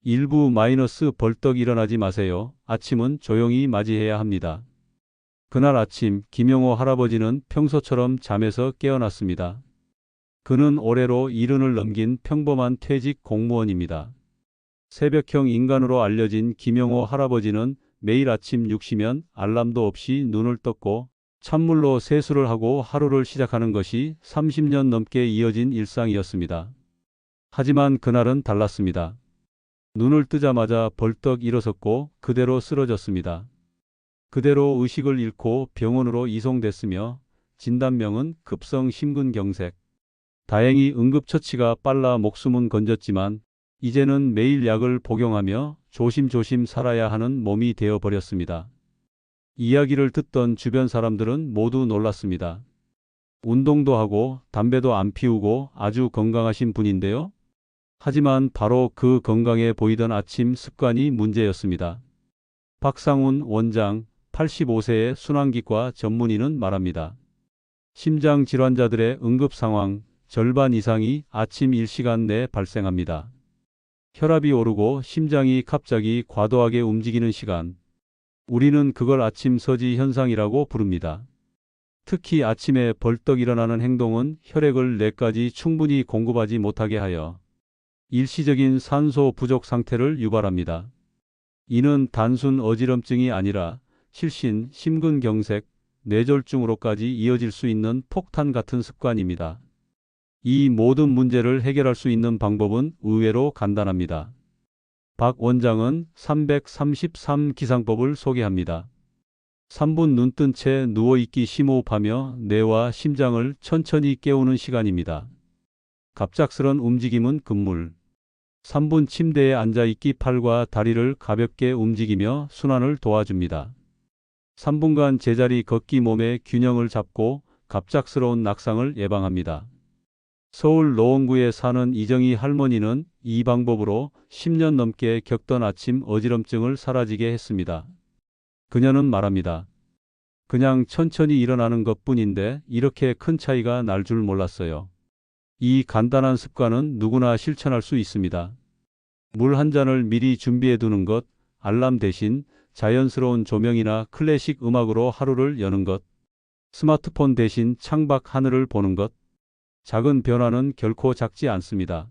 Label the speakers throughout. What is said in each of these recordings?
Speaker 1: 일부 마이너스 벌떡 일어나지 마세요. 아침은 조용히 맞이해야 합니다. 그날 아침 김영호 할아버지는 평소처럼 잠에서 깨어났습니다. 그는 올해로 70을 넘긴 평범한 퇴직 공무원입니다. 새벽형 인간으로 알려진 김영호 할아버지는 매일 아침 6시면 알람도 없이 눈을 떴고 찬물로 세수를 하고 하루를 시작하는 것이 30년 넘게 이어진 일상이었습니다. 하지만 그날은 달랐습니다. 눈을 뜨자마자 벌떡 일어섰고 그대로 쓰러졌습니다. 그대로 의식을 잃고 병원으로 이송됐으며 진단명은 급성 심근경색. 다행히 응급처치가 빨라 목숨은 건졌지만 이제는 매일 약을 복용하며 조심조심 살아야 하는 몸이 되어버렸습니다. 이야기를 듣던 주변 사람들은 모두 놀랐습니다. 운동도 하고 담배도 안 피우고 아주 건강하신 분인데요. 하지만 바로 그 건강해 보이던 아침 습관이 문제였습니다. 박상훈 원장, 85세의 순환기과 전문의는 말합니다. 심장 질환자들의 응급 상황 절반 이상이 아침 1시간 내에 발생합니다. 혈압이 오르고 심장이 갑자기 과도하게 움직이는 시간. 우리는 그걸 아침 서지 현상이라고 부릅니다. 특히 아침에 벌떡 일어나는 행동은 혈액을 뇌까지 충분히 공급하지 못하게 하여 일시적인 산소 부족 상태를 유발합니다. 이는 단순 어지럼증이 아니라 실신, 심근경색, 뇌졸중으로까지 이어질 수 있는 폭탄 같은 습관입니다. 이 모든 문제를 해결할 수 있는 방법은 의외로 간단합니다. 박 원장은 333 기상법을 소개합니다. 3분 눈뜬 채 누워있기 심호흡하며 뇌와 심장을 천천히 깨우는 시간입니다. 갑작스런 움직임은 금물. 3분 침대에 앉아있기 팔과 다리를 가볍게 움직이며 순환을 도와줍니다. 3분간 제자리 걷기 몸의 균형을 잡고 갑작스러운 낙상을 예방합니다. 서울 노원구에 사는 이정희 할머니는 이 방법으로 10년 넘게 겪던 아침 어지럼증을 사라지게 했습니다. 그녀는 말합니다. 그냥 천천히 일어나는 것뿐인데 이렇게 큰 차이가 날 줄 몰랐어요. 이 간단한 습관은 누구나 실천할 수 있습니다. 물 한 잔을 미리 준비해 두는 것, 알람 대신 자연스러운 조명이나 클래식 음악으로 하루를 여는 것, 스마트폰 대신 창밖 하늘을 보는 것, 작은 변화는 결코 작지 않습니다.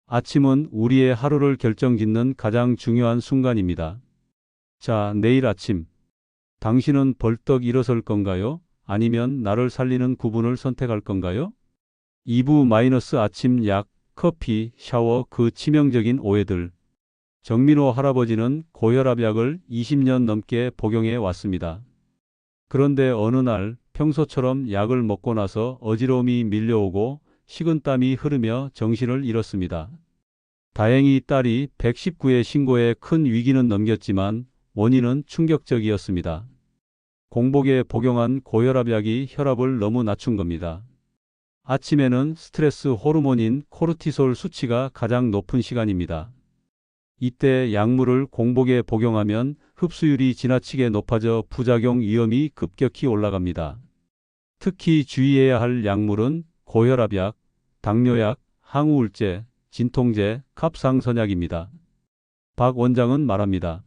Speaker 1: 아침은 우리의 하루를 결정짓는 가장 중요한 순간입니다. 자, 내일 아침. 당신은 벌떡 일어설 건가요? 아니면 나를 살리는 구분을 선택할 건가요? 2부 아침 약, 커피, 샤워 그 치명적인 오해들. 정민호 할아버지는 고혈압약을 20년 넘게 복용해 왔습니다. 그런데 어느 날 평소처럼 약을 먹고 나서 어지러움이 밀려오고 식은땀이 흐르며 정신을 잃었습니다. 다행히 딸이 119에 신고해 큰 위기는 넘겼지만 원인은 충격적이었습니다. 공복에 복용한 고혈압약이 혈압을 너무 낮춘 겁니다. 아침에는 스트레스 호르몬인 코르티솔 수치가 가장 높은 시간입니다. 이때 약물을 공복에 복용하면 흡수율이 지나치게 높아져 부작용 위험이 급격히 올라갑니다. 특히 주의해야 할 약물은 고혈압약, 당뇨약, 항우울제, 진통제, 갑상선약입니다. 박 원장은 말합니다.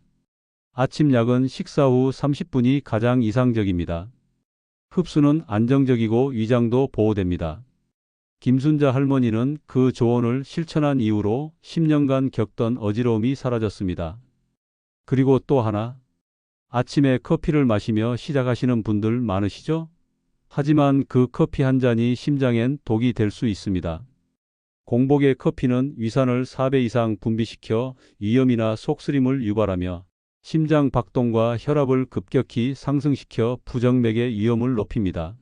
Speaker 1: 아침 약은 식사 후 30분이 가장 이상적입니다. 흡수는 안정적이고 위장도 보호됩니다. 김순자 할머니는 그 조언을 실천한 이후로 10년간 겪던 어지러움이 사라졌습니다. 그리고 또 하나, 아침에 커피를 마시며 시작하시는 분들 많으시죠? 하지만 그 커피 한 잔이 심장엔 독이 될 수 있습니다. 공복의 커피는 위산을 4배 이상 분비시켜 위염이나 속쓰림을 유발하며 심장 박동과 혈압을 급격히 상승시켜 부정맥의 위험을 높입니다.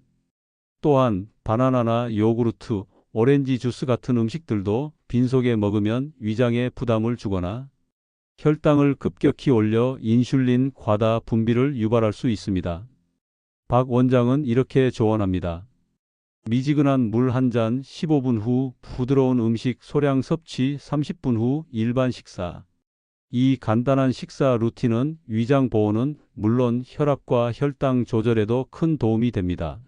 Speaker 1: 또한 바나나나 요구르트, 오렌지 주스 같은 음식들도 빈속에 먹으면 위장에 부담을 주거나 혈당을 급격히 올려 인슐린 과다 분비를 유발할 수 있습니다. 박 원장은 이렇게 조언합니다. 미지근한 물 한 잔 15분 후, 부드러운 음식 소량 섭취 30분 후 일반 식사. 이 간단한 식사 루틴은 위장 보호는 물론 혈압과 혈당 조절에도 큰 도움이 됩니다.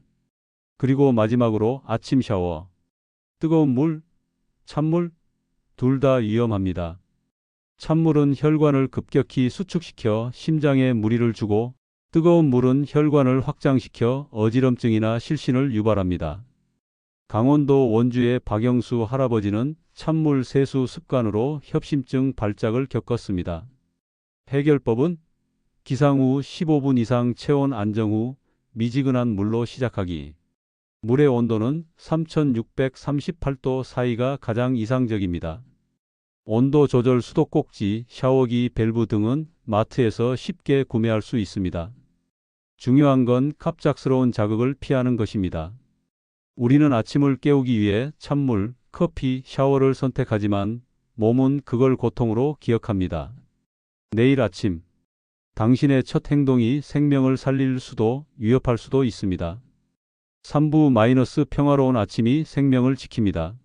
Speaker 1: 그리고 마지막으로 아침 샤워. 뜨거운 물, 찬물, 둘 다 위험합니다. 찬물은 혈관을 급격히 수축시켜 심장에 무리를 주고 뜨거운 물은 혈관을 확장시켜 어지럼증이나 실신을 유발합니다. 강원도 원주의 박영수 할아버지는 찬물 세수 습관으로 협심증 발작을 겪었습니다. 해결법은 기상 후 15분 이상 체온 안정 후 미지근한 물로 시작하기. 물의 온도는 3638도 사이가 가장 이상적입니다. 온도 조절 수도꼭지, 샤워기, 밸브 등은 마트에서 쉽게 구매할 수 있습니다. 중요한 건 갑작스러운 자극을 피하는 것입니다. 우리는 아침을 깨우기 위해 찬물, 커피, 샤워를 선택하지만 몸은 그걸 고통으로 기억합니다. 내일 아침, 당신의 첫 행동이 생명을 살릴 수도 위협할 수도 있습니다. 3부- 평화로운 아침이 생명을 지킵니다.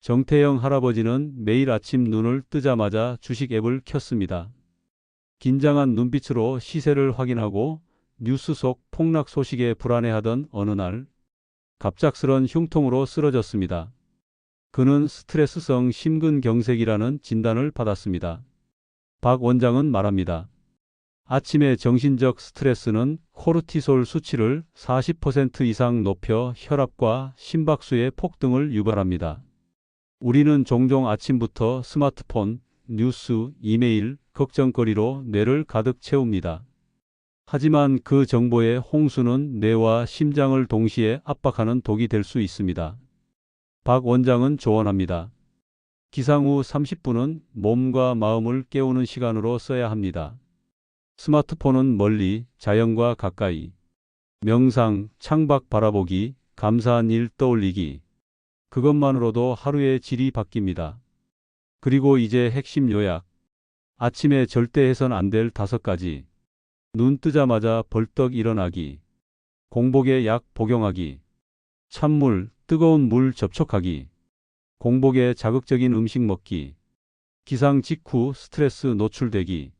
Speaker 1: 정태영 할아버지는 매일 아침 눈을 뜨자마자 주식 앱을 켰습니다. 긴장한 눈빛으로 시세를 확인하고 뉴스 속 폭락 소식에 불안해하던 어느 날 갑작스런 흉통으로 쓰러졌습니다. 그는 스트레스성 심근경색이라는 진단을 받았습니다. 박 원장은 말합니다. 아침의 정신적 스트레스는 코르티솔 수치를 40% 이상 높여 혈압과 심박수의 폭등을 유발합니다. 우리는 종종 아침부터 스마트폰, 뉴스, 이메일, 걱정거리로 뇌를 가득 채웁니다. 하지만 그 정보의 홍수는 뇌와 심장을 동시에 압박하는 독이 될 수 있습니다. 박 원장은 조언합니다. 기상 후 30분은 몸과 마음을 깨우는 시간으로 써야 합니다. 스마트폰은 멀리, 자연과 가까이. 명상, 창밖 바라보기, 감사한 일 떠올리기. 그것만으로도 하루의 질이 바뀝니다. 그리고 이제 핵심 요약. 아침에 절대 해선 안 될 5가지. 눈 뜨자마자 벌떡 일어나기. 공복에 약 복용하기. 찬물, 뜨거운 물 접촉하기. 공복에 자극적인 음식 먹기. 기상 직후 스트레스 노출되기.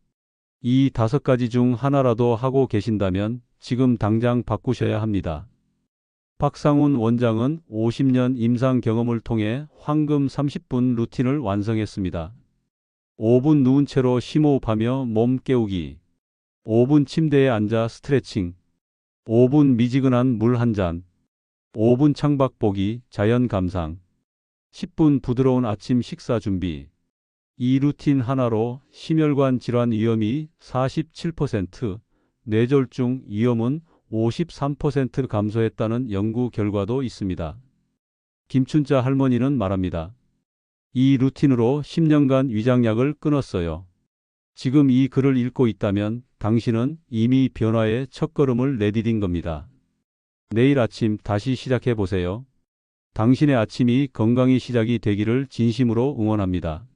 Speaker 1: 이 5가지 중 하나라도 하고 계신다면 지금 당장 바꾸셔야 합니다. 박상훈 원장은 50년 임상 경험을 통해 황금 30분 루틴을 완성했습니다. 5분 누운 채로 심호흡하며 몸 깨우기. 5분 침대에 앉아 스트레칭. 5분 미지근한 물 한 잔. 5분 창밖 보기, 자연 감상. 10분 부드러운 아침 식사 준비. 이 루틴 하나로 심혈관 질환 위험이 47%, 뇌졸중 위험은 53% 감소했다는 연구 결과도 있습니다. 김춘자 할머니는 말합니다. 이 루틴으로 10년간 위장약을 끊었어요. 지금 이 글을 읽고 있다면 당신은 이미 변화의 첫걸음을 내디딘 겁니다. 내일 아침 다시 시작해 보세요. 당신의 아침이 건강히 시작이 되기를 진심으로 응원합니다.